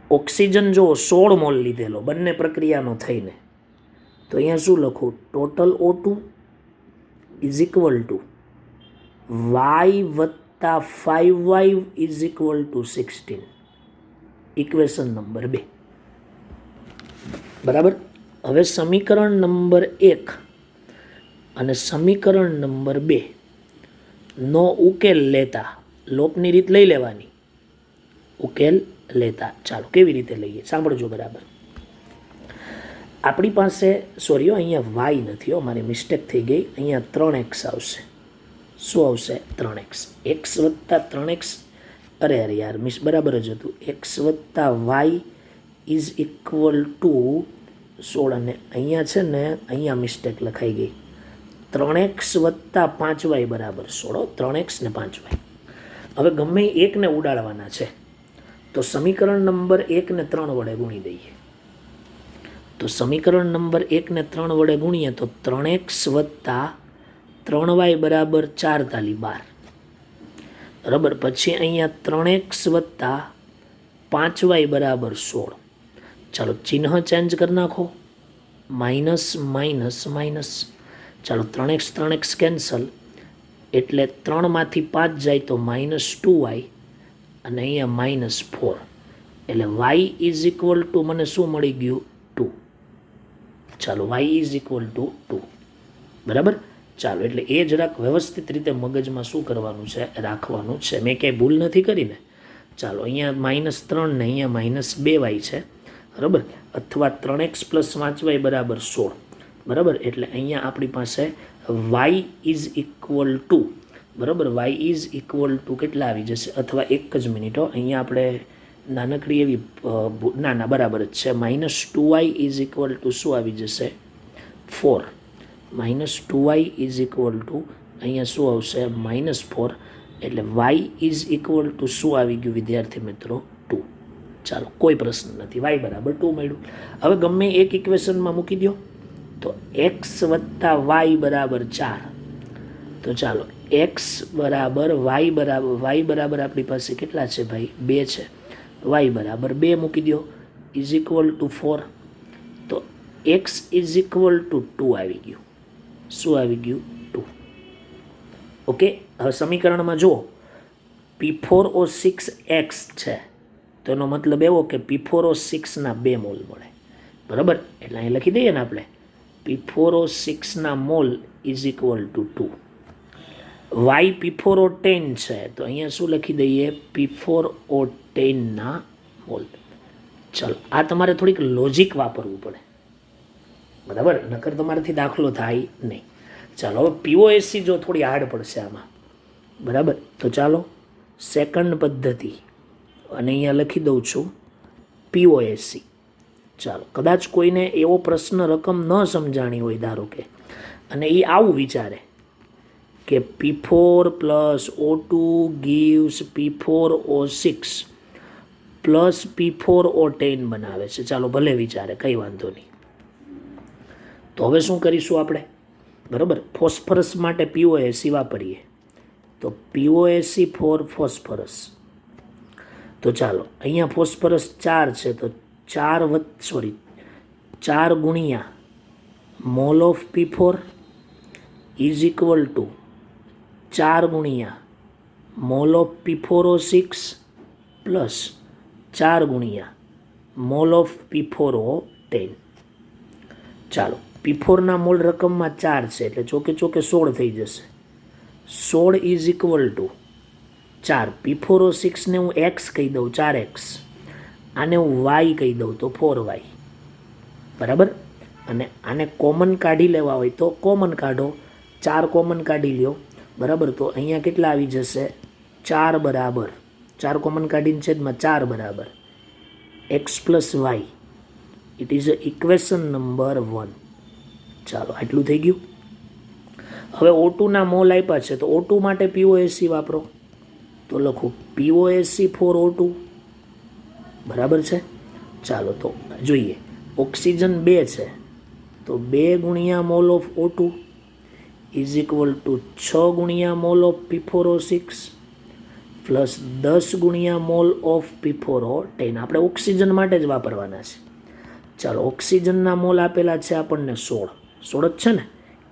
ઓક્સિજન જો 16 મોલ લીધેલો બંને પ્રક્રિયાનો થઈને, તો અહીંયા શું લખું? Total O2 is equal to y વત્તા 5y is equal to 16. Equation number 2. બરાબર. હવે સમીકરણ નંબર 1 અને સમીકરણ નંબર 2 નો ઉકેલ લેતા લોપની રીત લઈ લેવાની. ઉકેલ લેતા ચાલો કેવી રીતે લઈએ સાંભળજો બરાબર. આપણી પાસે સોરી અહીંયા વાય નથી હો, મારી મિસ્ટેક થઈ ગઈ. અહીંયા 3x આવશે. શું આવશે? 3x. એક્સ વત્તા 3x. અરે યાર બરાબર જ હતું. એક્સ વત્તા વાય ઇઝ ઇક્વલ ટુ 16. અને અહીંયા છે ને અહીંયા મિસ્ટેક લખાઈ ગઈ. 3x વત્તા 5y બરાબર 16. 3x ને 5y. હવે ગમે એકને ઉડાડવાના છે તો સમીકરણ નંબર 1 ને 3 વડે ગુણી દઈએ. તો સમીકરણ નંબર 1 ને 3 વડે ગુણીએ તો 3x વત્તા 3y બરાબર 4 તાલી 12. બરાબર. પછી અહીંયા 3x વત્તા 5y બરાબર 16. ચાલો ચિહ્ન ચેન્જ કરી નાખો. Minus minus minus. ચાલો 3x કેન્સલ, એટલે 3માંથી 5 જાય તો -2y અને અહીંયા -4. એટલે y ઇઝ ઇક્વલ ટુ મને શું મળી ગયું? 2. ચાલો y ઇઝ ઇક્વલ ટુ 2. બરાબર. ચાલો એટલે એ જરાક વ્યવસ્થિત રીતે મગજમાં શું કરવાનું છે? રાખવાનું છે. મેં ક્યાંય ભૂલ નથી કરીને. ચાલો અહીંયા -3 ને અહીંયા -2y છે. બરાબર. અથવા 3x + 5y બરાબર 16. બરાબર. એટલે અહીંયા આપણી પાસે y ઇઝ ઇક્વલ ટુ બરાબર y ઇઝ ઇક્વલ ટુ કેટલા આવી જશે? અથવા એક જ મિનિટો, અહીંયા આપણે નાનકડી એવી ના બરાબર જ છે. -2y ઇઝ ઇક્વલ ટુ શું આવી જશે? 4. -2y ઇઝ ઇક્વલ ટુ અહીંયા શું આવશે? -4. એટલે y ઇઝ ઇક્વલ ટુ શું આવી ગયું વિદ્યાર્થી મિત્રો? 2. ચાલો કોઈ પ્રશ્ન નથી. y બરાબર 2 મળ્યું. હવે ગમે એક ઇક્વેશનમાં મૂકી દો તો x વત્તા y બરાબર 4. તો ચાલો x બરાબર y બરાબર આપણી પાસે કેટલા છે ભાઈ? 2 છે. y બરાબર 2 મૂકી દો ઇઝ ઇક્વલ ટુ 4. તો x ઇઝ ઇક્વલ ટુ 2 આવી ગયું. શું આવી ગયું? 2. ઓકે. હવે સમીકરણમાં જુઓ P4O6x છે, તો એનો મતલબ એવો કે P4O6 ના 2 મોલ મળે. બરાબર. એટલે અહીં લખી દઈએ ને આપણે P4O6 ના mall is equal two 2. y P4O10 છે, તો અહીંયા શું લખી દઈએ? P4O10 ના મોલ. ચાલો આ તમારે થોડીક લોજિક વાપરવું પડે. બરાબર. નકર તમારાથી દાખલો થાય નહીં. ચાલો હવે POSC જો થોડી હાર્ડ પડશે આમાં. બરાબર. તો ચાલો સેકન્ડ પદ્ધતિ અને અહીંયા લખી દઉં છું POSC. ચાલો કદાચ કોઈને એવો પ્રશ્ન રકમ ન સમજાણી હોય ધારો કે, અને એ આવું વિચારે કે P4 + O2 gives P4O6 plus P4O10 બનાવે છે. ચાલો ભલે વિચારે, કંઈ વાંધો નહીં. તો હવે શું કરીશું આપણે? બરાબર. ફોસ્ફરસ માટે POSC વાપરીએ તો POSC ફોર ફોસ્ફરસ. તો ચાલો અહીંયા ફોસ્ફરસ 4 છે, તો 4 ગુણ્યા mole of P4 is equal two 4 ગુણ્યા મોલ ઓફ P4O6 પ્લસ 4 ગુણ્યા મોલ ઓફ P4O10. ચાલો P4ના મોલ રકમમાં 4 છે, એટલે ચોકે 16 થઈ જશે. 16 ઇઝ ઇક્વલ ટુ 4. P4O6 ને હું x કહી દઉં, 4x. આને હું y કહી દઉં તો 4y. બરાબર. અને આને કોમન કાઢી લેવા હોય તો કોમન કાઢો. 4 કોમન કાઢી લ્યો. બરાબર. તો અહીંયા કેટલા આવી જશે? 4 બરાબર 4 કોમન કાઢીને છેદમાં 4 બરાબર x + y. It is equation number 1. ચાલો આટલું થઈ ગયું. હવે O2ના મોલ આપ્યા છે, તો O2 માટે POSC વાપરો. તો લખું POSC ફોર O2. બરાબર છે. ચાલો તો જોઈએ. ઓક્સિજન 2 છે, તો 2 ગુણ્યા mole of O2 is equal two 6 ગુણ્યા મોલ ઓફ P4O6. પ્લસ 10 ગુણ્યા મોલ ઓફ P4O10. આપણે ઓક્સિજન માટે જ વાપરવાના છે. ચાલો, ઓક્સિજનના મોલ આપેલા છે આપણને 16 જ છે ને?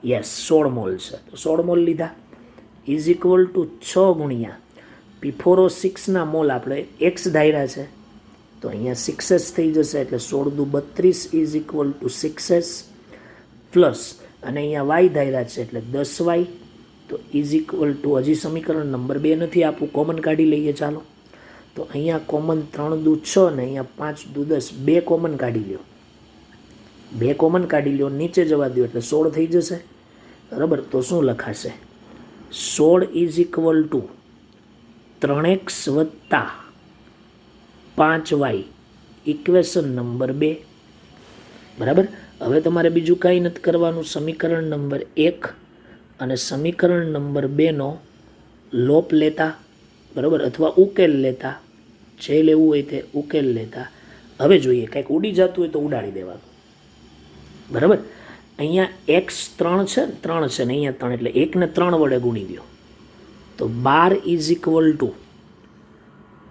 યસ, 16 મોલ છે. તો 16 મોલ લીધા ઇઝ ઇક્વલ ટુ 6 ગુણ્યા P4O6ના મોલ આપણે x ધાર્યા છે, તો અહીંયા 6s થઈ જશે, એટલે 16 દુ 32 is equal two 6s plus, અને અહીંયા y ધાર્યા છે એટલે 10y, તો ઇઝ ઇક્વલ ટુ, હજી સમીકરણ નંબર 2 નથી આપવું, કોમન કાઢી લઈએ. ચાલો, તો અહીંયા કોમન 3 દુ 6 ને અહીંયા 5 દુ 10, 2 કોમન કાઢી લ્યો. 2 કોમન કાઢી લ્યો, નીચે જવા દો એટલે 16 થઈ જશે. બરાબર, તો શું લખાશે? 16 ઇઝ ઇક્વલ ટુ 3x વત્તા 5y, ઇક્વેશન નંબર 2. બરાબર, હવે તમારે બીજું કાંઈ નથી કરવાનું. સમીકરણ નંબર 1 અને સમીકરણ નંબર 2નો લોપ લેતા, બરાબર, અથવા ઉકેલ લેતા, જે લેવું હોય તે ઉકેલ લેતા. હવે જોઈએ, કંઈક ઉડી જતું હોય તો ઉડાડી દેવાનું. બરાબર, અહીંયા x 3 છે ને અહીંયા 3, એટલે 1 ને 3 વડે ગુણી દો, તો 12 ઇઝ ઇક્વલ ટુ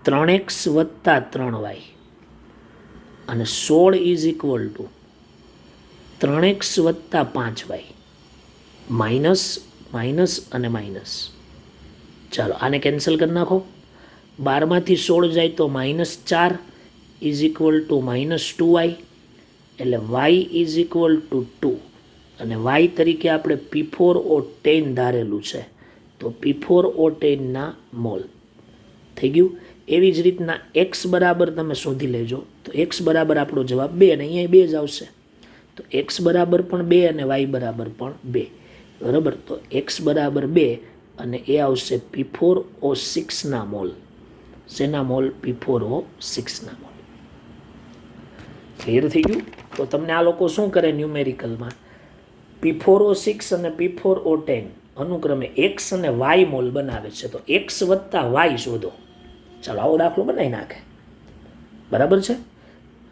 3x વત્તા 3y, અને 16 ઇઝ ઇક્વલ ટુ 3x વત્તા 5y, માઇનસ માઇનસ અને માઇનસ. ચાલો, આને કેન્સલ કરી નાખો. 12માંથી 16 જાય તો -4 ઇઝ ઇક્વલ ટુ -2y, એટલે y ઇઝ ઇક્વલ ટુ 2, અને y તરીકે આપણે P4O10 ધારેલું છે, તો P4O10ના મોલ થઈ ગયું. એવી જ રીતના x બરાબર તમે શોધી લેજો, તો x બરાબર આપણો જવાબ 2, અને અહીંયા 2 જ આવશે, તો x બરાબર પણ 2 અને y બરાબર પણ 2. બરાબર, તો x બરાબર 2 અને એ આવશે P4O6ના મોલ. શેના મોલ? P4O6ના મોલ. ક્લિયર થઈ ગયું? તો તમને આ લોકો શું કરે ન્યુમેરિકલમાં, P4O6 અને P4O10 અનુક્રમે x અને y મોલ બનાવે છે, તો x વત્તા y શોધો. ચાલો, આવો દાખલો બનાવી નાખે. બરાબર છે?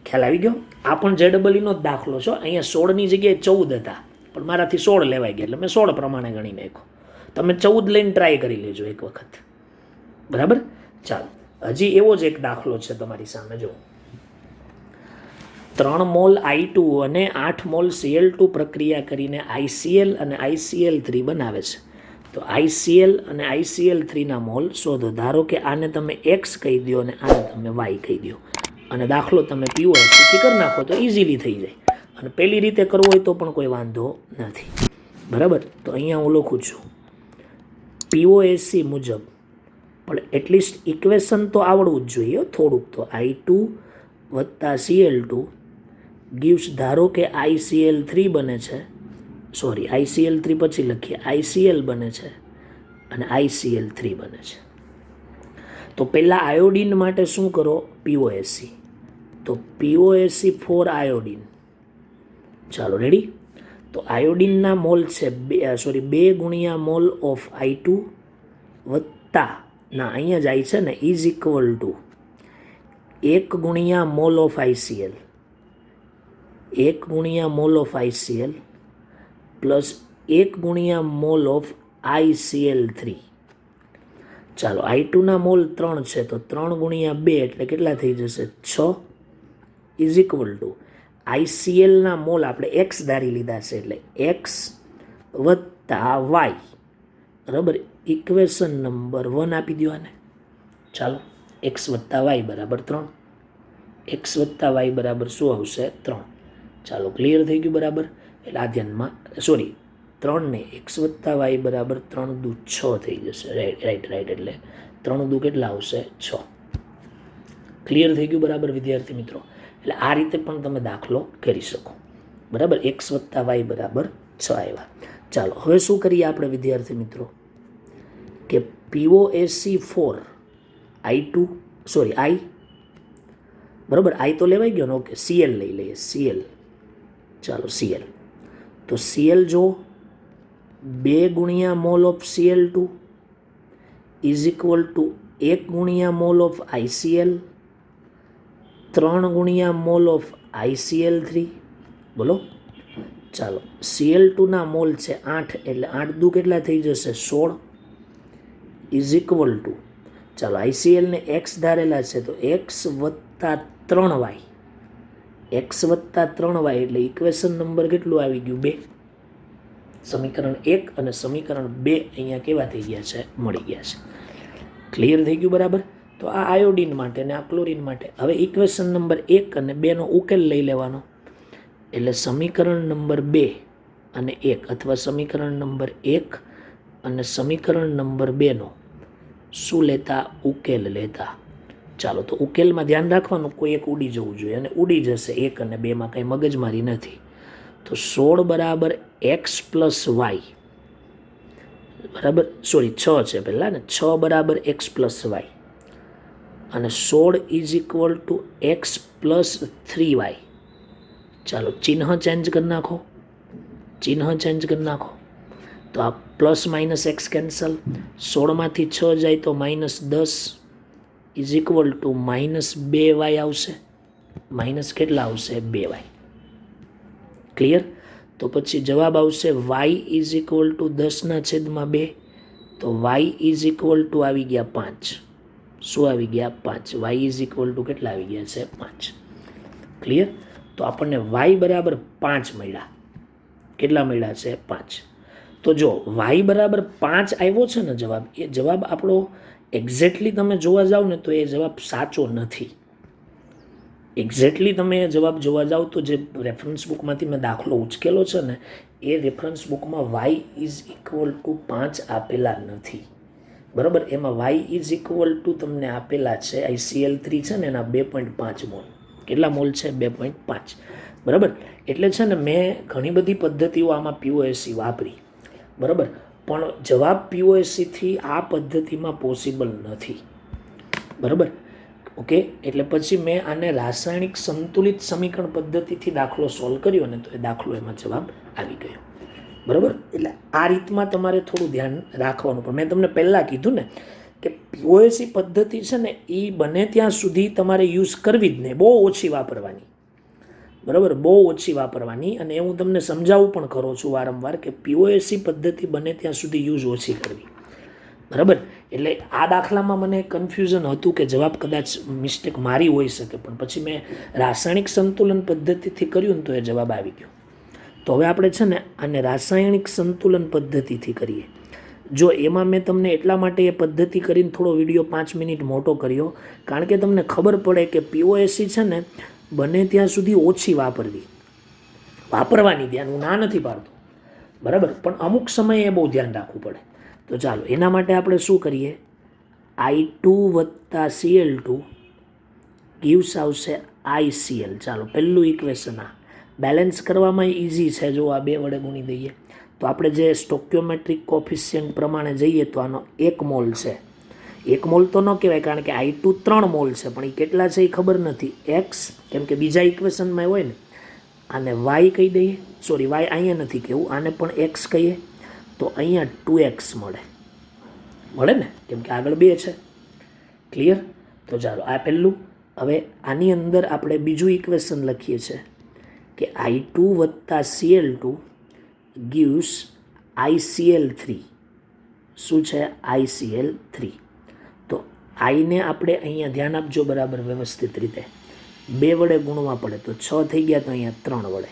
ખ્યાલ આવી ગયો? આ પણ JEEનો જ દાખલો છે. અહીંયા 16ની જગ્યાએ 14 હતા, પણ મારાથી 16 લેવાઈ ગયા, એટલે મેં 16 પ્રમાણે ગણી નાખ્યો. તમે 14 લઈને ટ્રાય કરી લેજો એક વખત. બરાબર? ચાલો, હજી એવો જ એક દાખલો છે તમારી સામે. જો 3 મોલ I2 અને 8 મોલ Cl2 પ્રક્રિયા કરીને ICl અને ICl3 બનાવે છે, તો ICl અને ICl3ના મોલ શોધો. ધારો કે આને તમે x કહી દો અને આને તમે y કહી દો, અને દાખલો તમે POSC કરી નાખો તો ઇઝીલી થઈ જાય. અને પેલી રીતે કરવો હોય તો પણ કોઈ વાંધો નથી. બરાબર, તો અહીંયા હું લખું છું POSC મુજબ, પણ એટલીસ્ટ ઇક્વેશન તો આવડવું જ જોઈએ થોડુંક. તો I2 વત્તા Cl2 gives, ધારો કે ICl3 બને છે, સોરી ICl3 પછી લખીએ, ICl બને છે અને ICl3 બને છે. તો પહેલાં આયોડિન માટે શું કરો? POSC. તો POSC ફોર આયોડિન. ચાલો, રેડી? તો આયોડિનના મોલ છે 2 ગુણ્યા મોલ ઓફ I2 વત્તા, ના અહીંયા જાય છે ને, ઇઝ ઇક્વલ ટુ 1 ગુણ્યા મોલ ઓફ ICl, 1 ગુણ્યા મોલ ઓફ ICl પ્લસ 1 ગુણ્યા મોલ ઓફ ICl3. ચાલો, I2ના મોલ 3 છે, તો 3 ગુણ્યા 2 એટલે કેટલા થઈ જશે? 6 ઇઝ ઇક્વલ ટુ IClના મોલ આપણે x ધારી લીધા છે, એટલે x વત્તા y. બરાબર, ઇક્વેશન નંબર 1 આપી દો આને. ચાલો, x વત્તા y બરાબર 3, x વત્તા y બરાબર શું આવશે? 3. ચાલો, ક્લિયર થઈ ગયું? બરાબર, એટલે આ ધ્યાનમાં, સોરી 3 ને x વત્તા y બરાબર 3 દુ 6 થઈ જશે. રાઈટ, એટલે 3 દુ કેટલા આવશે? 6. ક્લિયર થઈ ગયું? બરાબર વિદ્યાર્થી મિત્રો, એટલે આ રીતે પણ તમે દાખલો કરી શકો. બરાબર, x વત્તા y બરાબર 6 આવ્યા. ચાલો, હવે શું કરીએ આપણે વિદ્યાર્થી મિત્રો, કે POSC for I2, sorry I, બરાબર, I તો લેવાઈ ગયો ને, ઓકે, Cl લઈ લઈએ, Cl. ચાલો, Cl. તો Cl જો 2 ગુણ્યા mole of Cl2 is equal two 1 ગુણ્યા મોલ ઓફ ICl, 3 ગુણ્યા મોલ ઓફ ICl3. બોલો. ચાલો, Cl2ના મોલ છે 8, એટલે 8 દુ કેટલા થઈ જશે? 16 ઇઝ ઇક્વલ ટુ, ચાલો આઈસીએલને એક્સ ધારેલા છે તો એક્સ વત્તા 3y, એક્સ વત્તા 3y એટલે ઇક્વેશન નંબર કેટલું આવી ગયું? 2. સમીકરણ 1 અને સમીકરણ 2 અહીંયા કેવા થઈ ગયા છે? મળી ગયા છે. ક્લિયર થઈ ગયું? બરાબર. તો આ આયોડિન માટે અને આ ક્લોરિન માટે. હવે ઇક્વેશન નંબર 1 અને 2નો ઉકેલ લઈ લેવાનો. એટલે સમીકરણ નંબર 2 અને 1 અથવા સમીકરણ નંબર 1 અને સમીકરણ નંબર 2નો શું લેતા? ઉકેલ લેતા. ચાલો, તો ઉકેલમાં ધ્યાન રાખવાનું, કોઈ એક ઉડી જવું જોઈએ, અને ઉડી જશે 1 અને 2માં કંઈ મગજમારી નથી. તો 16 બરાબર એક્સ પ્લસ વાય બરાબર, સોરી 6 છે પહેલાં ને, 6 બરાબર એક્સ પ્લસ વાય અને 16 is equal two x plus 3y. ચાલો ચિહ્ન ચેન્જ કરી નાખો, ચિહ્ન ચેન્જ કરી નાખો. તો આ પ્લસ માઇનસ એક્સ કેન્સલ, 16માંથી 6 જાય તો -10 ઇઝ ઇક્વલ ટુ -2y આવશે. માઇનસ કેટલા આવશે? 2y. ક્લિયર? તો પછી જવાબ આવશે y ઇઝ ઇક્વલ ટુ 10/2. તો y ઇઝ ઇક્વલ ટુ આવી ગયા 5. શું આવી ગયા? 5. y ઇઝ ઇક્વલ ટુ કેટલા આવી ગયા છે? 5. ક્લિયર? તો આપણને y બરાબર 5 મળ્યા. કેટલા મળ્યા છે? 5. તો જો y બરાબર 5 આવ્યો છે ને જવાબ, એ જવાબ આપણો એક્ઝેક્ટલી તમે જોવા જાઓ ને તો એ જવાબ સાચો નથી. એક્ઝેક્ટલી તમે જવાબ જોવા જાઓ તો જે રેફરન્સ બુકમાંથી મેં દાખલો ઉચકેલો છે ને, એ રેફરન્સ બુકમાં y ઇઝ ઇક્વલ ટુ 5 આપેલા નથી. બરાબર? એમાં y ઇઝ ઇક્વલ ટુ તમને આપેલા છે ICl3 છે ને એના 2.5 મોલ. કેટલા મોલ છે? 2.5. બરાબર? એટલે છે ને મેં ઘણી બધી પદ્ધતિઓ આમાં POSC વાપરી. બરાબર? પણ જવાબ POSCથી આ પદ્ધતિમાં પોસિબલ નથી. બરાબર? ઓકે, એટલે પછી મેં આને રાસાયણિક સંતુલિત સમીકરણ પદ્ધતિથી દાખલો સોલ્વ કર્યો ને, તો એ દાખલો એમાં જવાબ આવી ગયો. બરાબર? એટલે આ રીતમાં તમારે થોડું ધ્યાન રાખવાનું. પણ મેં તમને પહેલાં કીધું ને કે POSC પદ્ધતિ છે ને એ બને ત્યાં સુધી તમારે યુઝ કરવી જ નહીં, બહુ ઓછી વાપરવાની. બરાબર? બહુ ઓછી વાપરવાની. અને એ હું તમને સમજાવું પણ કરું છું વારંવાર કે POSC પદ્ધતિ બને ત્યાં સુધી યુઝ ઓછી કરવી. બરાબર? એટલે આ દાખલામાં મને કન્ફ્યુઝન હતું કે જવાબ કદાચ મિસ્ટેક મારી હોઈ શકે, પણ પછી મેં રાસાયણિક સંતુલન પદ્ધતિથી કર્યું ને તો એ જવાબ આવી ગયો. તો હવે આપણે છે ને આને રાસાયણિક સંતુલન પદ્ધતિથી કરીએ. જો એમાં મેં તમને એટલા માટે એ પદ્ધતિ કરીને થોડો વિડીયો 5 મિનિટ મોટો કર્યો, કારણ કે તમને ખબર પડે કે POSC છે ને બને ત્યાં સુધી ઓછી વાપરવાની. ધ્યાન હું ના નથી પાડતો, બરાબર, પણ અમુક સમયે એ બહુ ધ્યાન રાખવું પડે. તો ચાલો એના માટે આપણે શું કરીએ? I2 વત્તા Cl2 ગીવ્સ આવશે ICl. ચાલો પહેલું ઇક્વેશન આ બેલેન્સ કરવામાં ઇઝી છે. જો આ 2 વડે ગુણી દઈએ તો આપણે જે સ્ટોક્યોમેટ્રિક કોફિશિયન્ટ પ્રમાણે જઈએ તો આનો 1 મોલ છે. 1 મોલ તો ન કહેવાય, કારણ કે I2 3 મોલ છે, પણ એ કેટલા છે એ ખબર નથી. x, કેમ કે બીજા ઇક્વેશનમાં હોય ને, આને y કહી દઈએ. સોરી, y અહીંયા નથી કહેવું, આને પણ x કહીએ તો અહીંયા 2x મળે ને, કેમ કે આગળ 2 છે. ક્લિયર? તો ચાલો આ પહેલું. હવે આની અંદર આપણે બીજું ઇક્વેશન લખીએ છીએ કે I2 વત્તા Cl2 gives ICl3. શું છે? ICl3. તો આઈને આપણે અહીંયા ધ્યાન આપજો બરાબર વ્યવસ્થિત રીતે. 2 વડે ગુણવા પડે તો 6 થઈ ગયા, તો અહીંયા 3 વડે.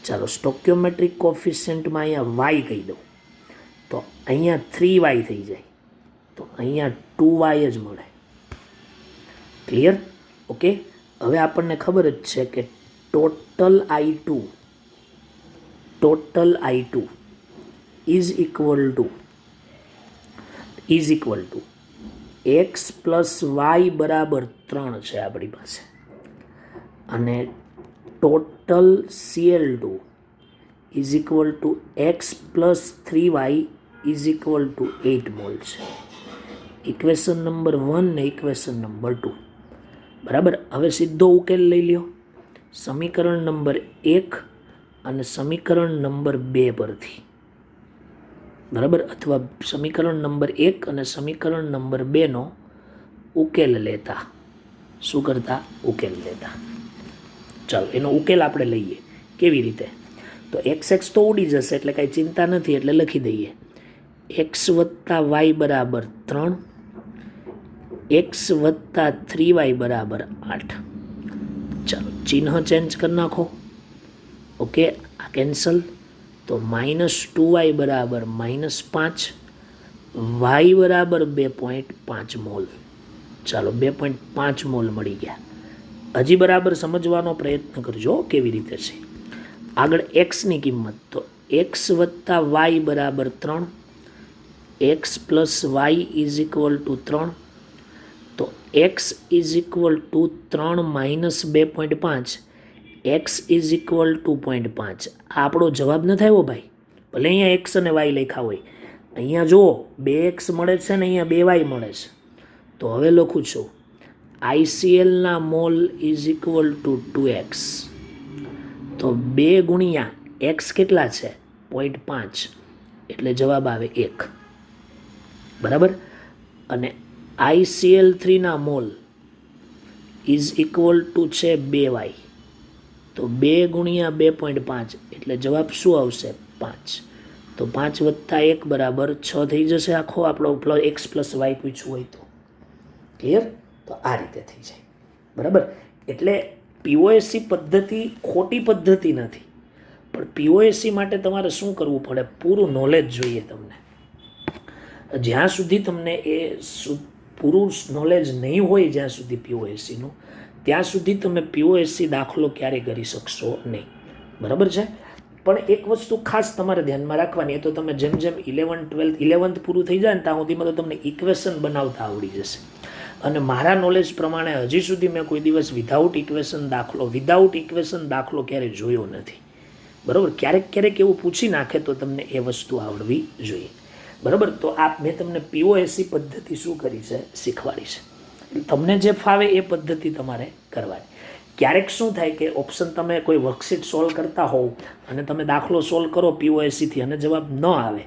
ચાલો સ્ટોક્યોમેટ્રિક કોફિશિયન્ટમાં અહીંયા y કહી દઉં તો અહીંયા 3y થઈ જાય, તો અહીંયા 2y જ મળે. ક્લિયર? ઓકે. હવે આપણને ખબર જ છે કે total I2 is equal to x plus y બરાબર 3 છે આપણી પાસે, અને total Cl2 is equal to x plus 3y is equal to 8 mole છે. ઇક્વેશન નંબર 1 ને ઇક્વેશન નંબર 2. બરાબર? હવે સીધો ઉકેલ લઈ લ્યો સમીકરણ નંબર 1 અને સમીકરણ નંબર 2 પરથી. બરાબર? અથવા સમીકરણ નંબર 1 અને સમીકરણ નંબર 2નો ઉકેલ લેતા. શું કરતા? ઉકેલ લેતા. ચાલો એનો ઉકેલ આપણે લઈએ. કેવી રીતે? તો x તો ઉડી જશે એટલે કાંઈ ચિંતા નથી, એટલે લખી દઈએ x વત્તા y બરાબર 3 એક્સ વત્તા 3y બરાબર 8. ચાલો ચિહ્ન ચેન્જ કરી નાખો. ઓકે, આ કેન્સલ. તો -2y બરાબર -5, y બરાબર 2.5 મોલ. ચાલો 2.5 મોલ મળી ગયા. હજી બરાબર સમજવાનો પ્રયત્ન કરજો કેવી રીતે છે. આગળ એક્સની કિંમત, તો એક્સ વત્તા વાય બરાબર 3, x plus y is equal to 3. તો x is equal to 3 minus 2.5, x is equal to 0.5. આ આપણો જવાબ ન થયો ભાઈ. ભલે અહીંયા એક્સ અને વાય લખ્યા હોય, અહીંયા જુઓ 2x મળે છે ને અહીંયા 2y મળે છે. તો હવે લખું છું ICLના mole is equal to 2x. તો 2 ગુણ્યા એક્સ કેટલા છે 0.5, એટલે જવાબ આવે 1. બરાબર. અને ICL3ના મોલ ઇઝ ઇક્વલ ટુ છે 2y. તો 2 ગુણ્યા 2.5 એટલે જવાબ શું આવશે 5. તો 5 વત્તા 1 બરાબર 6 થઈ જશે. આખો આપણો એક્સ પ્લસ વાય પૂછવું હોય તો. ક્લિયર? તો આ રીતે થઈ જાય. બરાબર. એટલે POSC પદ્ધતિ ખોટી પદ્ધતિ નથી, પણ POSC માટે તમારે શું કરવું પડે, પૂરું નોલેજ જોઈએ તમને. જ્યાં સુધી તમને એ પૂરું નોલેજ નહીં હોય, જ્યાં સુધી POSCનું, ત્યાં સુધી તમે POSC દાખલો ક્યારેય કરી શકશો નહીં. બરાબર છે. પણ એક વસ્તુ ખાસ તમારે ધ્યાનમાં રાખવાની, એ તો તમે જેમ જેમ 11th પૂરું થઈ જાય ને ત્યાં સુધીમાં તો તમને ઇક્વેશન બનાવતા આવડી જશે. અને મારા નોલેજ પ્રમાણે હજી સુધી મેં કોઈ દિવસ વિધાઉટ ઇક્વેશન દાખલો ક્યારેય જોયો નથી. બરાબર. ક્યારેક એવું પૂછી નાખે તો તમને એ વસ્તુ આવડવી જોઈએ. બરાબર. તો મેં તમને POSC પદ્ધતિ શું કરી છે શીખવાડી છે. તમને જે ફાવે એ પદ્ધતિ તમારે કરવાની. ક્યારેક શું થાય કે ઓપ્શન તમે કોઈ વર્કશીટ સોલ્વ કરતા હોવ અને તમે દાખલો સોલ્વ કરો POSCથી અને જવાબ ન આવે.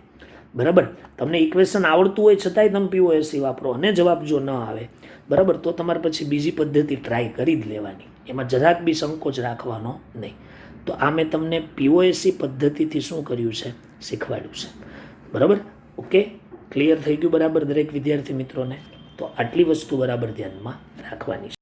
બરાબર. તમને ઇક્વેશન આવડતું હોય છતાંય તમે POSC વાપરો અને જવાબ જો ન આવે, બરાબર, તો તમારે પછી બીજી પદ્ધતિ ટ્રાય કરી જ લેવાની. એમાં જરાક બી સંકોચ રાખવાનો નહીં. તો આ મેં તમને POSC પદ્ધતિથી શું કર્યું છે શીખવાડ્યું છે. બરાબર. ઓકે, ક્લિયર થઈ ગયું બરાબર દરેક વિદ્યાર્થી મિત્રોને? તો આટલી વસ્તુ બરાબર ધ્યાનમાં રાખવાની છે.